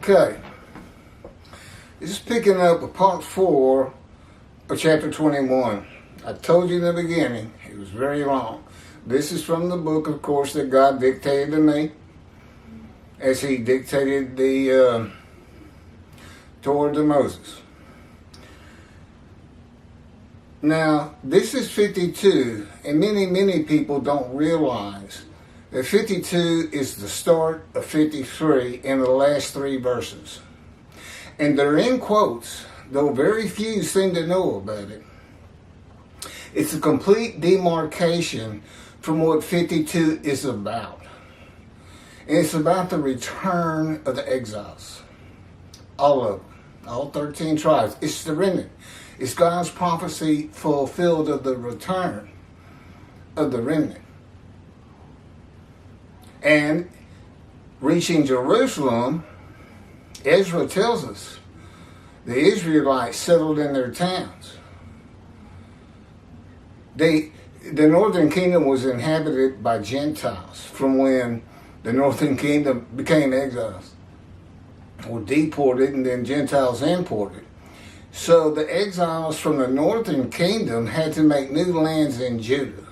Okay. This is picking up a part 4 of chapter 21. I told you in the beginning, it was very long. This is from the book, of course, that God dictated to me, as he dictated the Torah to Moses. Now, this is 52, and many people don't realize that 52 is the start of 53 in the last 3 verses. And they're in quotes, though very few seem to know about it. It's a complete demarcation from what 52 is about. And it's about the return of the exiles. All of them. All 13 tribes. It's the remnant. It's God's prophecy fulfilled of the return of the remnant. And reaching Jerusalem, Ezra tells us the Israelites settled in their towns. The northern kingdom was inhabited by Gentiles from when the northern kingdom became exiles, or deported, and then Gentiles imported. So the exiles from the northern kingdom had to make new lands in Judah.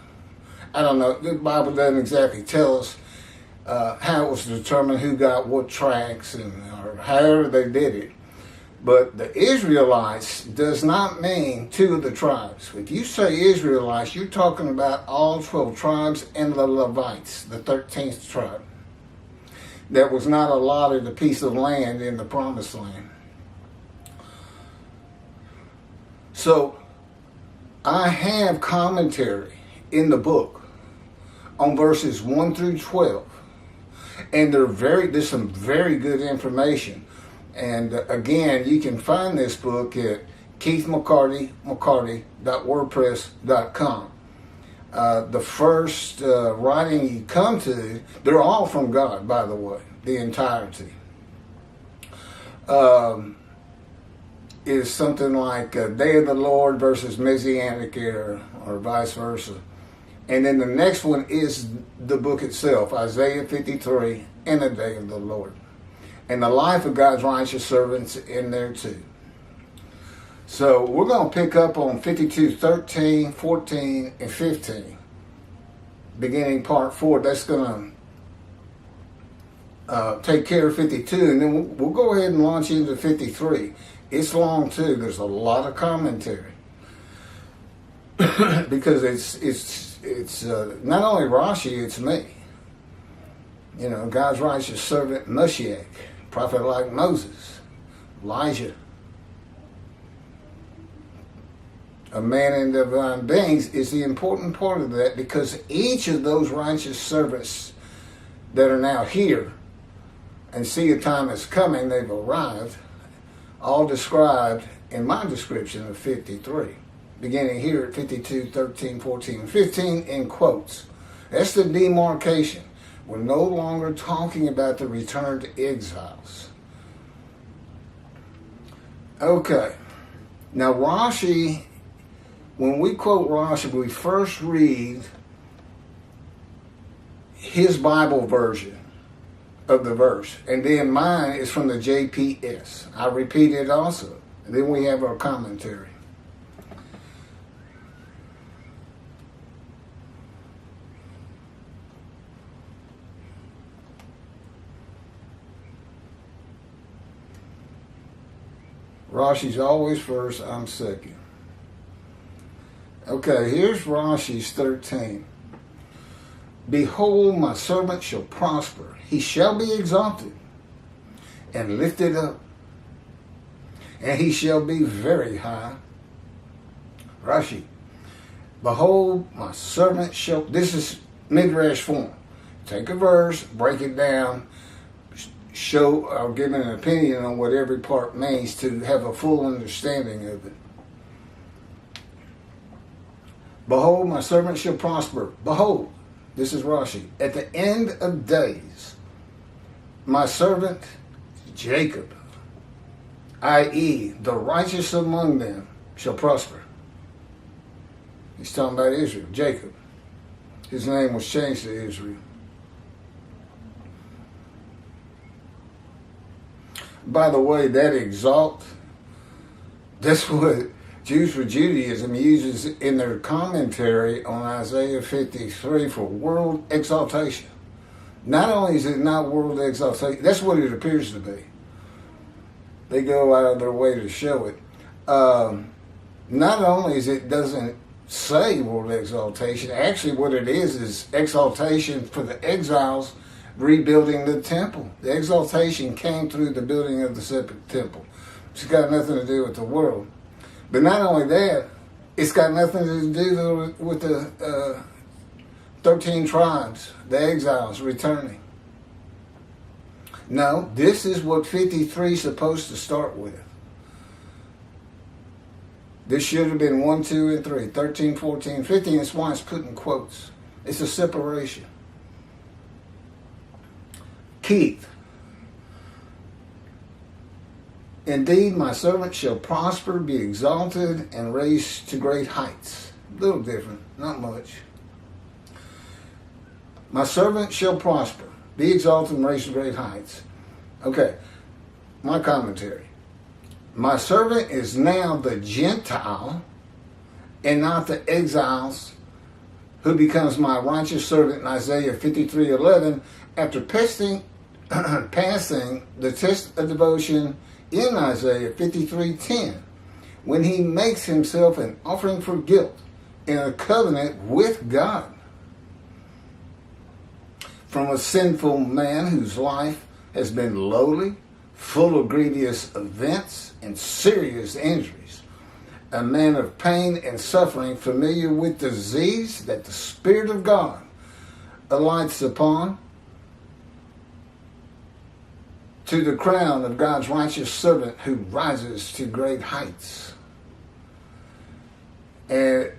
I don't know, the Bible doesn't exactly tell us how it was determined who got what tracts, or however they did it. But the Israelites does not mean 2 of the tribes. If you say Israelites, you're talking about all 12 tribes and the Levites, the 13th tribe, that was not allotted a piece of land in the promised land. So I have commentary in the book on verses 1 through 12. And there's some very good information. And again, you can find this book at keithmccarty.wordpress.com. The first writing you come to, they're all from God, by the way, the entirety. Is something like Day of the Lord versus Messianic Era, or vice versa. And then the next one is the book itself, Isaiah 53, and the Day of the Lord. And the life of God's righteous servants in there too. So we're going to pick up on 52, 13, 14, and 15. Beginning part 4. That's going to take care of 52. And then we'll go ahead and launch into 53. It's long too. There's a lot of commentary. Because it's not only Rashi, it's me. You know, God's righteous servant Moshiach, prophet like Moses, Elijah, a man in divine beings, is the important part of that, because each of those righteous servants that are now here and see a time is coming, they've arrived, all described in my description of 53. Beginning here at 52, 13, 14, 15 in quotes. That's the demarcation. We're no longer talking about the return to exiles. Okay. Now Rashi, when we quote Rashi, we first read his Bible version of the verse. And then mine is from the JPS. I repeat it also. And then we have our commentary. Rashi's always first, I'm second. Okay, here's Rashi's 13. Behold, my servant shall prosper. He shall be exalted and lifted up, and he shall be very high. Rashi. Behold, my servant shall... This is Midrash form. Take a verse, break it down, show or give an opinion on what every part means to have a full understanding of it. Behold, my servant shall prosper. Behold, this is Rashi. At the end of days, my servant Jacob, i.e., the righteous among them, shall prosper. He's talking about Israel, Jacob. His name was changed to Israel. By the way, that exalt, that's what Jews for Judaism uses in their commentary on Isaiah 53 for world exaltation. Not only is it not world exaltation, that's what it appears to be. They go out of their way to show it. Not only is it doesn't say world exaltation, actually what it is exaltation for the exiles rebuilding the temple. The exaltation came through the building of the separate temple. It's got nothing to do with the world. But not only that, it's got nothing to do with the 13 tribes, the exiles returning. No, this is what 53 is supposed to start with. This should have been 1, 2, and 3, 13, 14, 15. That's why it's put in quotes. It's a separation. Keith. Indeed, my servant shall prosper, be exalted, and raised to great heights. A little different, not much. My servant shall prosper, be exalted, and raised to great heights. Okay, my commentary. My servant is now the Gentile and not the exiles who becomes my righteous servant in Isaiah 53:11 after passing the test of devotion in Isaiah 53:10 when he makes himself an offering for guilt in a covenant with God. From a sinful man whose life has been lowly, full of grievous events and serious injuries, a man of pain and suffering, familiar with disease that the Spirit of God alights upon, to the crown of God's righteous servant who rises to great heights. And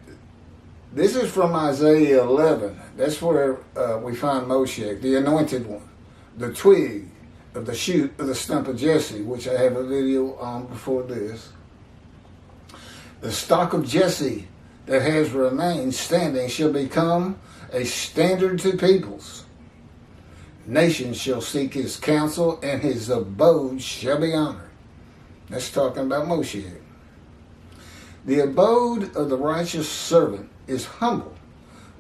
this is from Isaiah 11. That's where we find Moshiach, the anointed one, the twig of the shoot of the stump of Jesse, which I have a video on before this. The stock of Jesse that has remained standing shall become a standard to peoples. Nations shall seek his counsel, and his abode shall be honored. That's talking about Moshiach. The abode of the righteous servant is humble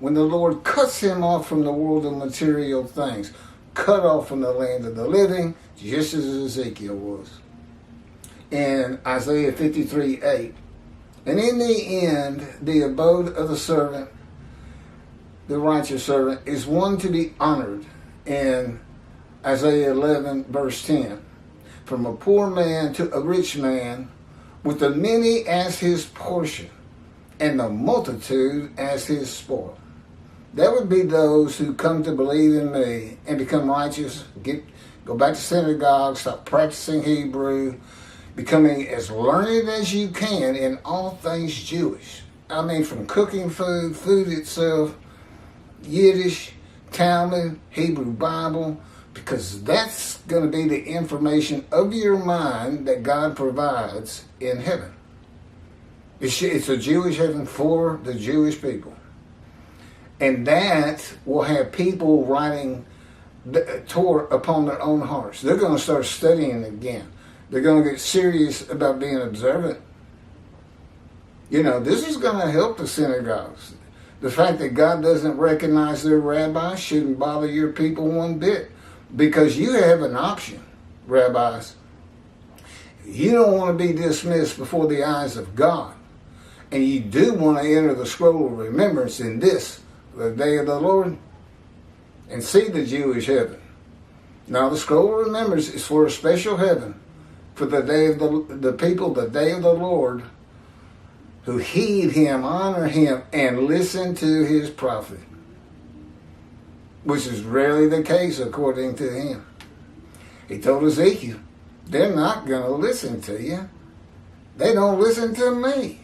when the Lord cuts him off from the world of material things, cut off from the land of the living, just as Ezekiel was. In Isaiah 53:8, and in the end, the abode of the servant, the righteous servant, is one to be honored. In Isaiah 11, verse 10, from a poor man to a rich man, with the many as his portion, and the multitude as his spoil. That would be those who come to believe in me and become righteous, go back to synagogue, stop practicing Hebrew, becoming as learned as you can in all things Jewish. I mean, from cooking food itself, Yiddish, Talmud, Hebrew Bible, because that's going to be the information of your mind that God provides in heaven. It's a Jewish heaven for the Jewish people. And that will have people writing the Torah upon their own hearts. They're going to start studying again. They're going to get serious about being observant. You know, this is going to help the synagogues. The fact that God doesn't recognize their rabbis shouldn't bother your people one bit, because you have an option, rabbis. You don't want to be dismissed before the eyes of God, and you do want to enter the scroll of remembrance in this, the day of the Lord, and see the Jewish heaven. Now, the scroll of remembrance is for a special heaven, for the day of the people, the day of the Lord, who heed him, honor him, and listen to his prophet, which is rarely the case according to him. He told Ezekiel, they're not going to listen to you. They don't listen to me.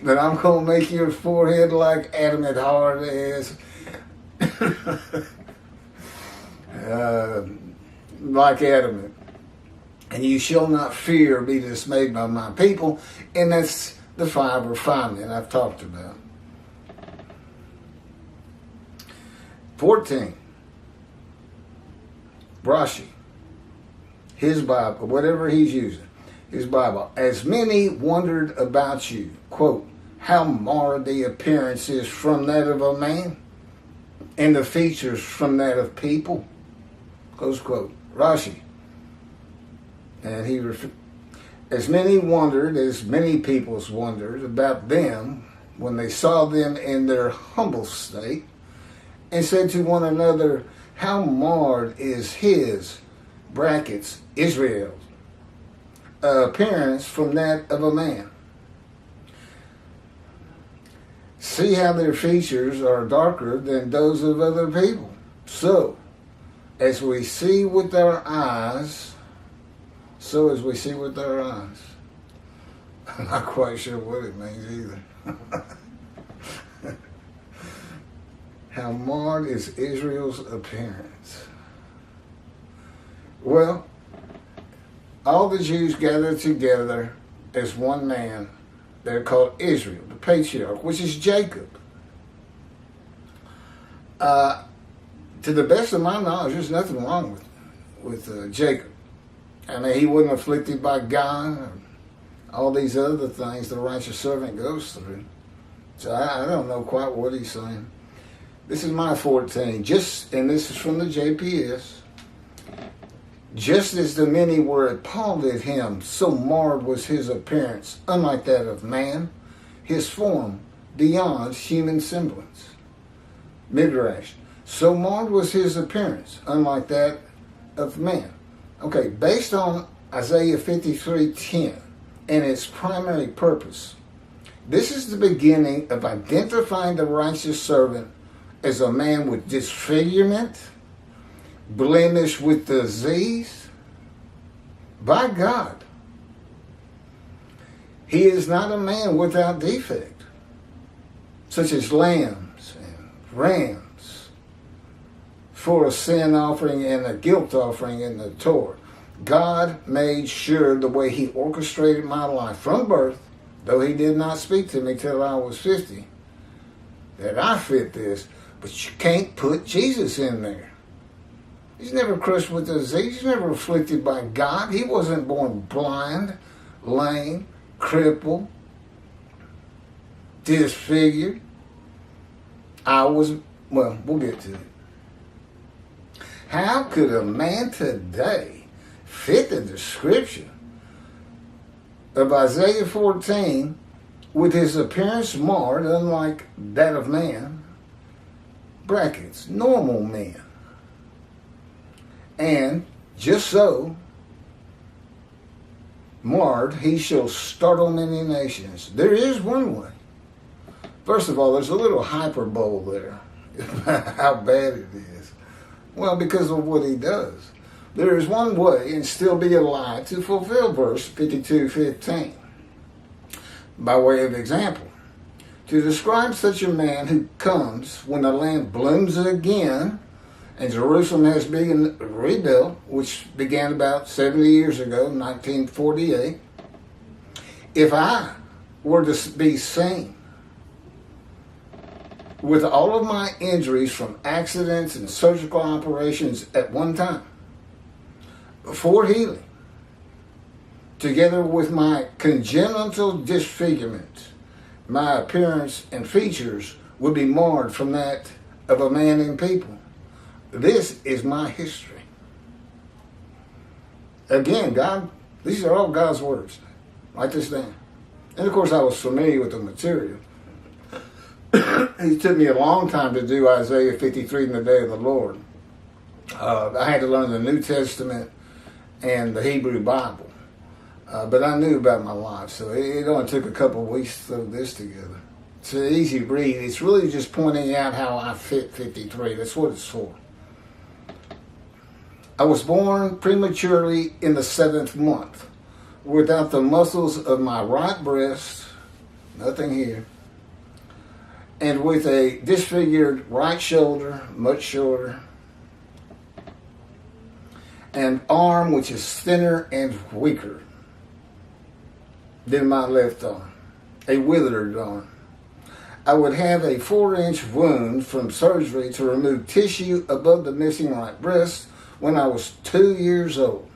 But I'm going to make your forehead like adamant hard as, like adamant. And you shall not fear or be dismayed by my people. And that's the 5 refinement I've talked about. 14. Rashi. his Bible, whatever he's using, his Bible. As many wondered about you, quote, how marred the appearance is from that of a man, and the features from that of people, close quote. Rashi. And as many wondered, as many peoples wondered about them when they saw them in their humble state, and said to one another, how marred is his, brackets, Israel's, appearance from that of a man. See how their features are darker than those of other people. So, as we see with our eyes, so as we see with our eyes. I'm not quite sure what it means either. How marred is Israel's appearance? Well, all the Jews gathered together as one man. They're called Israel, the patriarch, which is Jacob. To the best of my knowledge, there's nothing wrong with Jacob. I mean, he wasn't afflicted by God, or all these other things the righteous servant goes through. So I don't know quite what he's saying. This is my 14. And this is from the JPS. Just as the many were appalled at him, so marred was his appearance, unlike that of man, his form beyond human semblance. Midrash. So marred was his appearance, unlike that of man. Okay, based on Isaiah 53:10 and its primary purpose, this is the beginning of identifying the righteous servant as a man with disfigurement, blemished with disease, by God. He is not a man without defect, such as lambs and rams for a sin offering and a guilt offering in the Torah. God made sure the way he orchestrated my life from birth, though he did not speak to me till I was 50, that I fit this, but you can't put Jesus in there. He's never crushed with disease. He's never afflicted by God. He wasn't born blind, lame, crippled, disfigured. We'll get to it. How could a man today fit the description of Isaiah 14 with his appearance marred, unlike that of man, brackets, normal men? And just so marred, he shall startle many nations. There is one way. First of all, there's a little hyperbole there about how bad it is. Well, because of what he does. There is one way and still be alive to fulfill verse 52:15. By way of example, to describe such a man who comes when the land blooms again and Jerusalem has been rebuilt, which began about 70 years ago, 1948. If I were to be seen with all of my injuries from accidents and surgical operations at one time, before healing, together with my congenital disfigurement, my appearance and features would be marred from that of a man in people. This is my history. Again, God, these are all God's words. Write this down. And of course, I was familiar with the material. It took me a long time to do Isaiah 53 in the day of the Lord. I had to learn the New Testament and the Hebrew Bible. But I knew about my life, so it only took a couple of weeks to throw this together. It's an easy read. It's really just pointing out how I fit 53. That's what it's for. I was born prematurely in the 7th month, without the muscles of my right breast, nothing here, and with a disfigured right shoulder, much shorter, and arm which is thinner and weaker than my left arm, a withered arm. I would have a 4-inch wound from surgery to remove tissue above the missing right breast when I was 2 years old.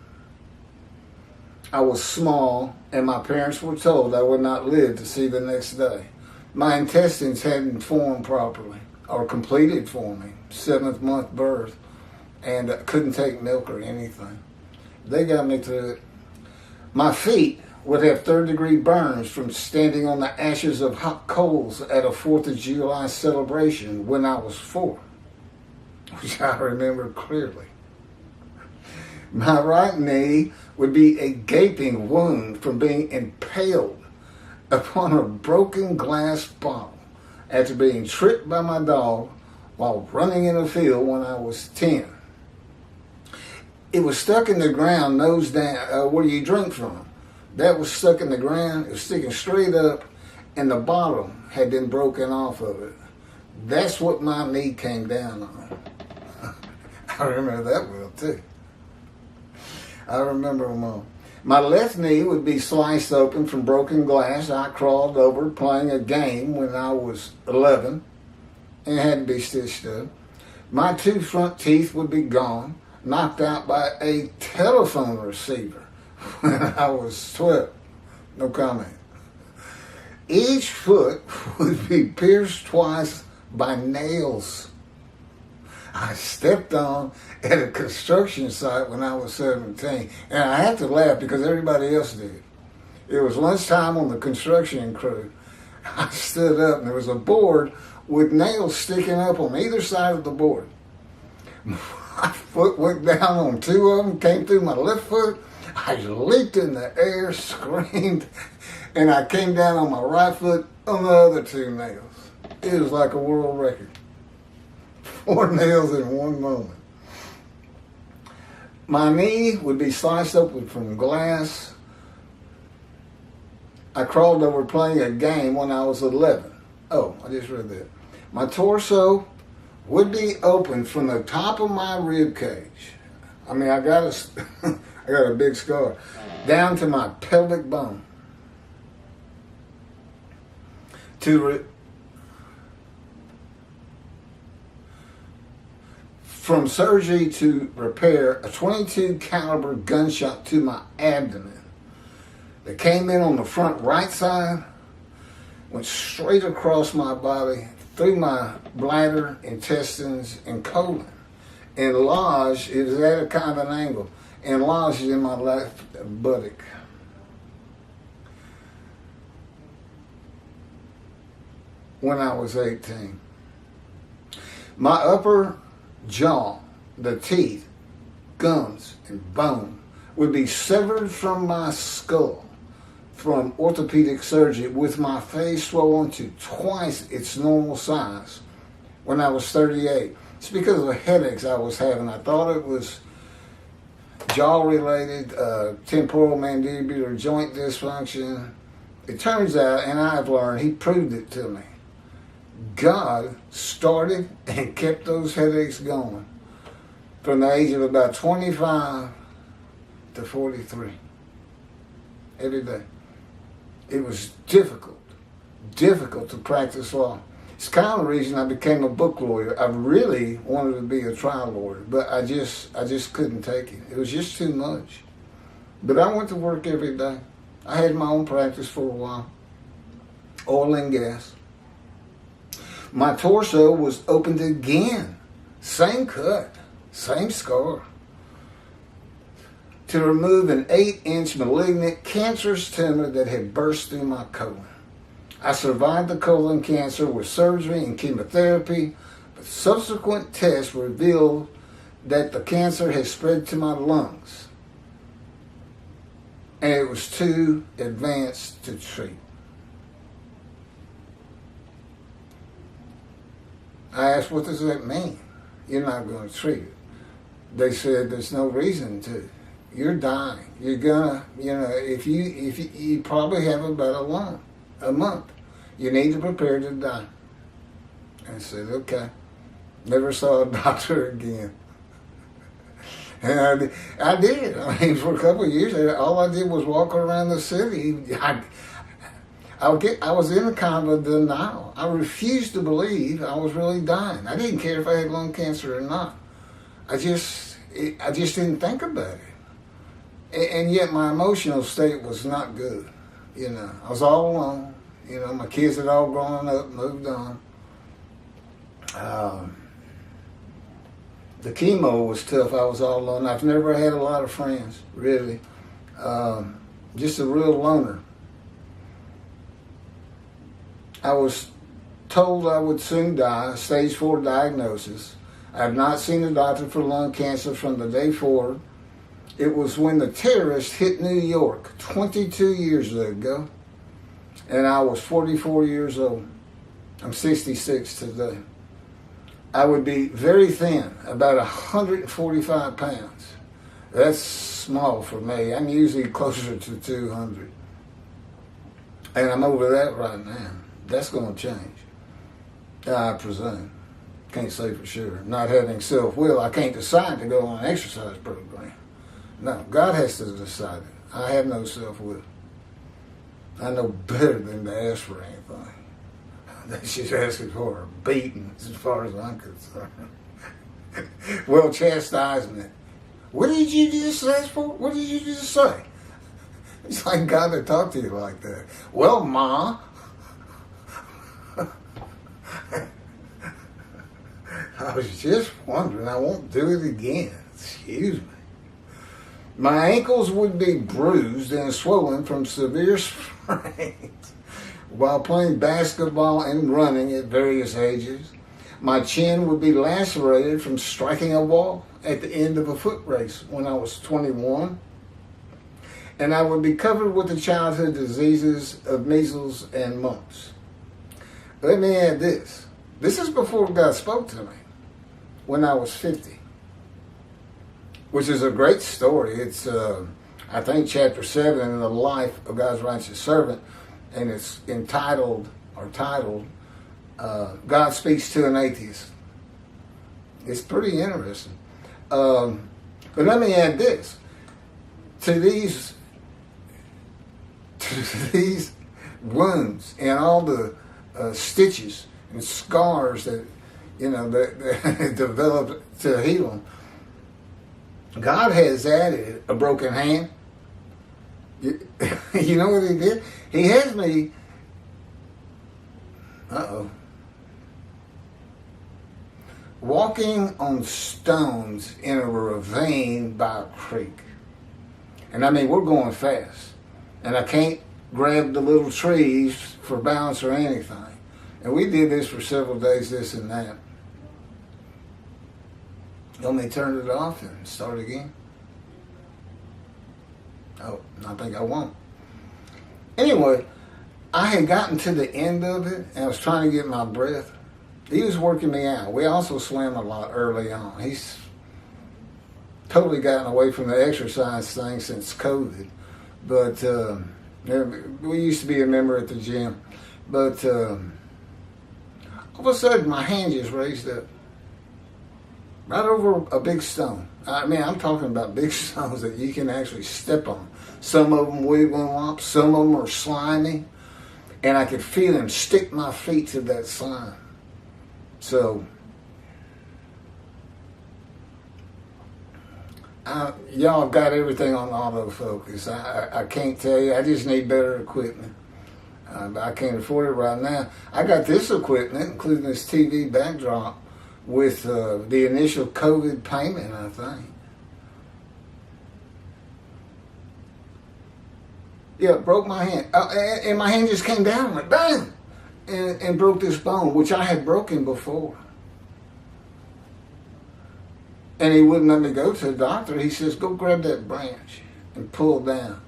I was small, and my parents were told I would not live to see the next day. My intestines hadn't formed properly or completed forming, 7th month birth, and couldn't take milk or anything. They got me through it. My feet would have third-degree burns from standing on the ashes of hot coals at a 4th of July celebration when I was 4, which I remember clearly. My right knee would be a gaping wound from being impaled upon a broken glass bottle after being tripped by my dog while running in a field when I was 10. It was stuck in the ground, nose down, where you drink from. That was stuck in the ground. It was sticking straight up, and the bottle had been broken off of it. That's what my knee came down on. I remember that well, too. I remember them all. My left knee would be sliced open from broken glass. I crawled over playing a game when I was 11 and had to be stitched up. My 2 front teeth would be gone, knocked out by a telephone receiver when I was 12. No comment. Each foot would be pierced twice by nails I stepped on at a construction site when I was 17. And I had to laugh because everybody else did. It was lunchtime on the construction crew. I stood up and there was a board with nails sticking up on either side of the board. My foot went down on 2 of them, came through my left foot. I leaped in the air, screamed, and I came down on my right foot on the other 2 nails. It was like a world record. 4 nails in one moment. My knee would be sliced open from glass. I crawled over playing a game when I was 11. Oh, I just read that. My torso would be open from the top of my rib cage. I mean, I got a big scar down to my pelvic bone. From surgery to repair a .22 caliber gunshot to my abdomen that came in on the front right side, went straight across my body, through my bladder, intestines, and colon. And lodged, it was at a kind of an angle, and lodged in my left buttock. When I was 18. My upper jaw, the teeth, gums, and bone would be severed from my skull from orthopedic surgery with my face swollen to twice its normal size when I was 38. It's because of the headaches I was having. I thought it was jaw-related, temporal mandibular joint dysfunction. It turns out, and I've learned, he proved it to me. God started and kept those headaches going from the age of about 25 to 43. Every day. It was difficult to practice law. It's kind of the reason I became a book lawyer. I really wanted to be a trial lawyer, but I just couldn't take it. It was just too much. But I went to work every day. I had my own practice for a while. Oil and gas. My torso was opened again. Same cut, same scar. To remove an 8-inch malignant cancerous tumor that had burst through my colon. I survived the colon cancer with surgery and chemotherapy, but subsequent tests revealed that the cancer had spread to my lungs, and it was too advanced to treat. I asked, what does that mean? You're not going to treat it. They said, there's no reason to. You're dying. You're gonna, if you probably have about a month. You need to prepare to die. I said, okay. Never saw a doctor again. And I did. I mean, for a couple of years, all I did was walk around the city. I was in a kind of a denial. I refused to believe I was really dying. I didn't care if I had lung cancer or not. I just didn't think about it. And yet my emotional state was not good. You know, I was all alone. You know, my kids had all grown up, moved on. The chemo was tough. I was all alone. I've never had a lot of friends, really. Just a real loner. I was told I would soon die, stage 4 diagnosis. I have not seen a doctor for lung cancer from the day forward. It was when the terrorists hit New York 22 years ago, and I was 44 years old. I'm 66 today. I would be very thin, about 145 pounds. That's small for me. I'm usually closer to 200. And I'm over that right now. That's going to change, I presume. Can't say for sure. Not having self-will, I can't decide to go on an exercise program. No, God has to decide it. I have no self-will. I know better than to ask for anything. They should ask for a beating, as far as I'm concerned. Well, chastisement. What did you just ask for? What did you just say? It's like God to talk to you like that. Well, Ma, I was just wondering. I won't do it again. Excuse me. My ankles would be bruised and swollen from severe sprains while playing basketball and running at various ages. My chin would be lacerated from striking a wall at the end of a foot race when I was 21. And I would be covered with the childhood diseases of measles and mumps. Let me add this. This is before God spoke to me, when I was 50, which is a great story. It's, I think, chapter 7 in the life of God's righteous servant, and it's titled, God Speaks to an Atheist. It's pretty interesting. But let me add this. To these wounds and all the stitches and scars that, you know, that developed to heal them, God has added a broken hand. You know what he did? He has me, walking on stones in a ravine by a creek. And I mean, we're going fast. And I can't grab the little trees for balance or anything. And we did this for several days, this and that. You want me to turn it off and start again? Oh, I think I won't. Anyway, I had gotten to the end of it, and I was trying to get my breath. He was working me out. We also swam a lot early on. He's totally gotten away from the exercise thing since COVID. But we used to be a member at the gym. But all of a sudden, my hand just raised up. Right over a big stone. I mean, I'm talking about big stones that you can actually step on. Some of them wiggling up, some of them are slimy, and I could feel them stick my feet to that slime. So, y'all have got everything on autofocus. I can't tell you. I just need better equipment. I can't afford it right now. I got this equipment, including this TV backdrop, with the initial COVID payment, I think. Yeah, broke my hand. And my hand just came down, like bang! And broke this bone, which I had broken before. And he wouldn't let me go to the doctor. He says, go grab that branch and pull down.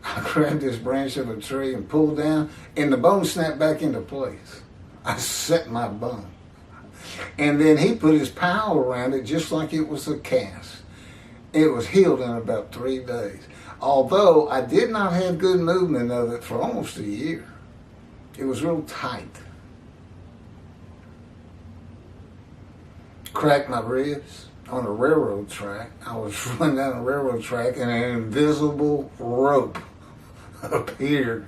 I grabbed this branch of a tree and pulled down, and the bone snapped back into place. I set my bone. And then he put his power around it just like it was a cast. It was healed in about 3 days. Although I did not have good movement of it for almost a year. It was real tight. Cracked my ribs on a railroad track. I was running down a railroad track and an invisible rope appeared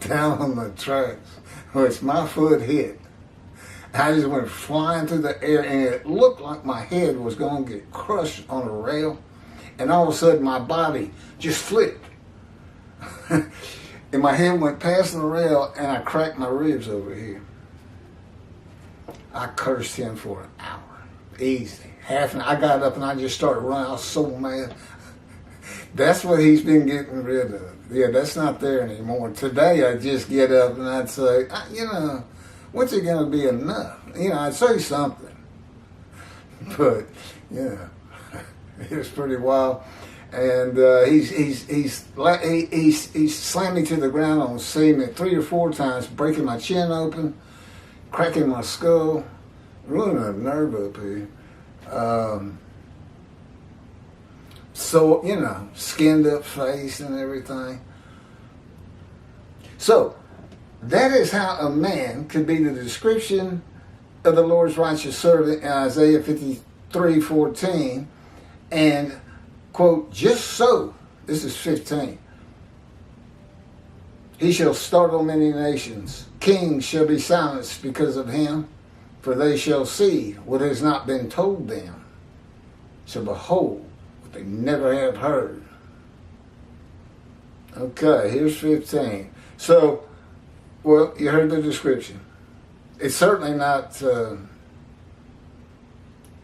down on the tracks, which my foot hit. I just went flying through the air, and it looked like my head was going to get crushed on a rail, And all of a sudden my body just flipped. And my head went past the rail and I cracked my ribs over here. I cursed him for an hour. Easy. Half an hour. I got up and I just started running. I was so mad. That's what he's been getting rid of. Yeah, that's not there anymore. Today I just get up and I'd say, when's it going to be enough? I'd say something. But, it was pretty wild. And he slammed me to the ground on cement 3 or 4 times, breaking my chin open, cracking my skull, ruining a nerve up here. So, skinned up face and everything. So, that is how a man could be the description of the Lord's righteous servant in Isaiah 53:14. And, quote, just so, this is 15. He shall startle many nations. Kings shall be silenced because of him, for they shall see what has not been told them, shall behold what they never have heard. Okay, here's 15. So, well, you heard the description. It's certainly not,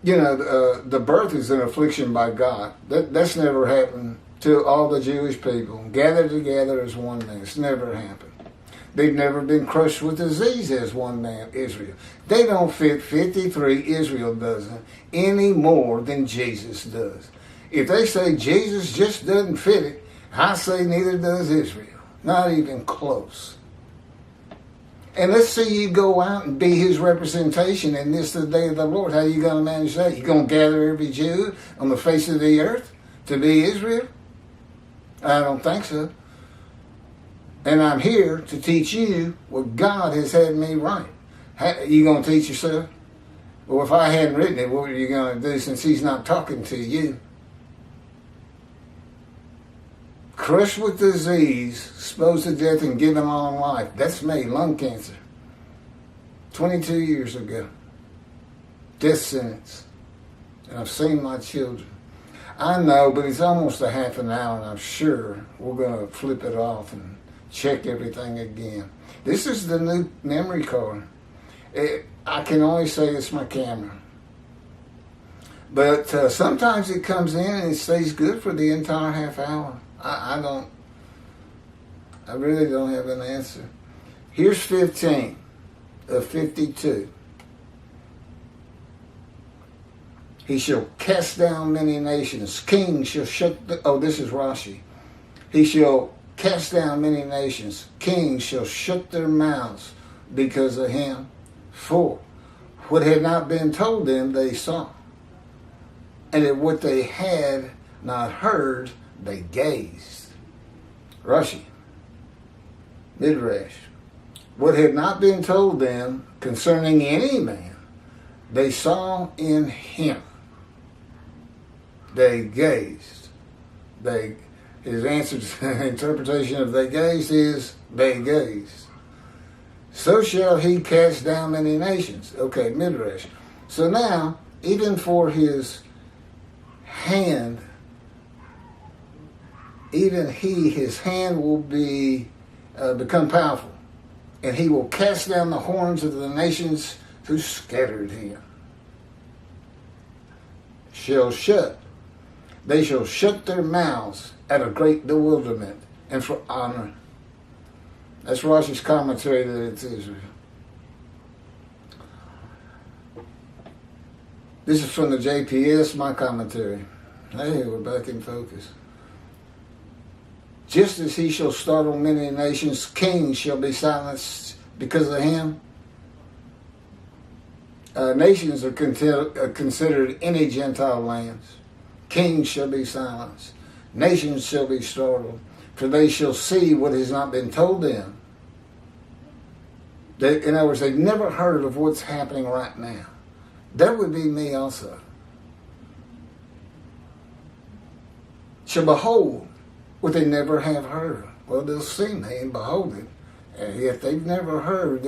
the birth is an affliction by God. That's never happened to all the Jewish people. Gathered together as one man. It's never happened. They've never been crushed with disease as one man, Israel. They don't fit 53, Israel doesn't, any more than Jesus does. If they say Jesus just doesn't fit it, I say neither does Israel. Not even close. And let's see you go out and be his representation in this the day of the Lord. How are you going to manage that? You going to gather every Jew on the face of the earth to be Israel? I don't think so. And I'm here to teach you what God has had me write. You going to teach yourself? Well, if I hadn't written it, what are you going to do since he's not talking to you? Crushed with disease, exposed to death, and given long life. That's me, lung cancer. 22 years ago. Death sentence. And I've seen my children. I know, but it's almost a half an hour, and I'm sure we're going to flip it off and check everything again. This is the new memory card. I can only say it's my camera. But sometimes it comes in and it stays good for the entire half hour. I really don't have an answer. Here's 15 of 52. He shall cast down many nations. Kings shall this is Rashi. He shall cast down many nations. Kings shall shut their mouths because of him. For what had not been told them, they saw. And at what they had not heard, they gazed. Rashi. Midrash. What had not been told them concerning any man, they saw in him. They gazed. His answer to interpretation of they gazed is they gazed. So shall he cast down many nations. Okay, Midrash. So now, even for his hand, his hand will become powerful, and he will cast down the horns of the nations who scattered him. They shall shut their mouths at a great bewilderment and for honor. That's Rashi's commentary that it's Israel. This is from the JPS, my commentary. Hey, we're back in focus. Just as he shall startle many nations, kings shall be silenced because of him. Nations are considered any Gentile lands. Kings shall be silenced. Nations shall be startled, for they shall see what has not been told them. In other words, they've never heard of what's happening right now. That would be me also. Shall behold what they never have heard. Well, they'll see me and behold it. And if they've never heard this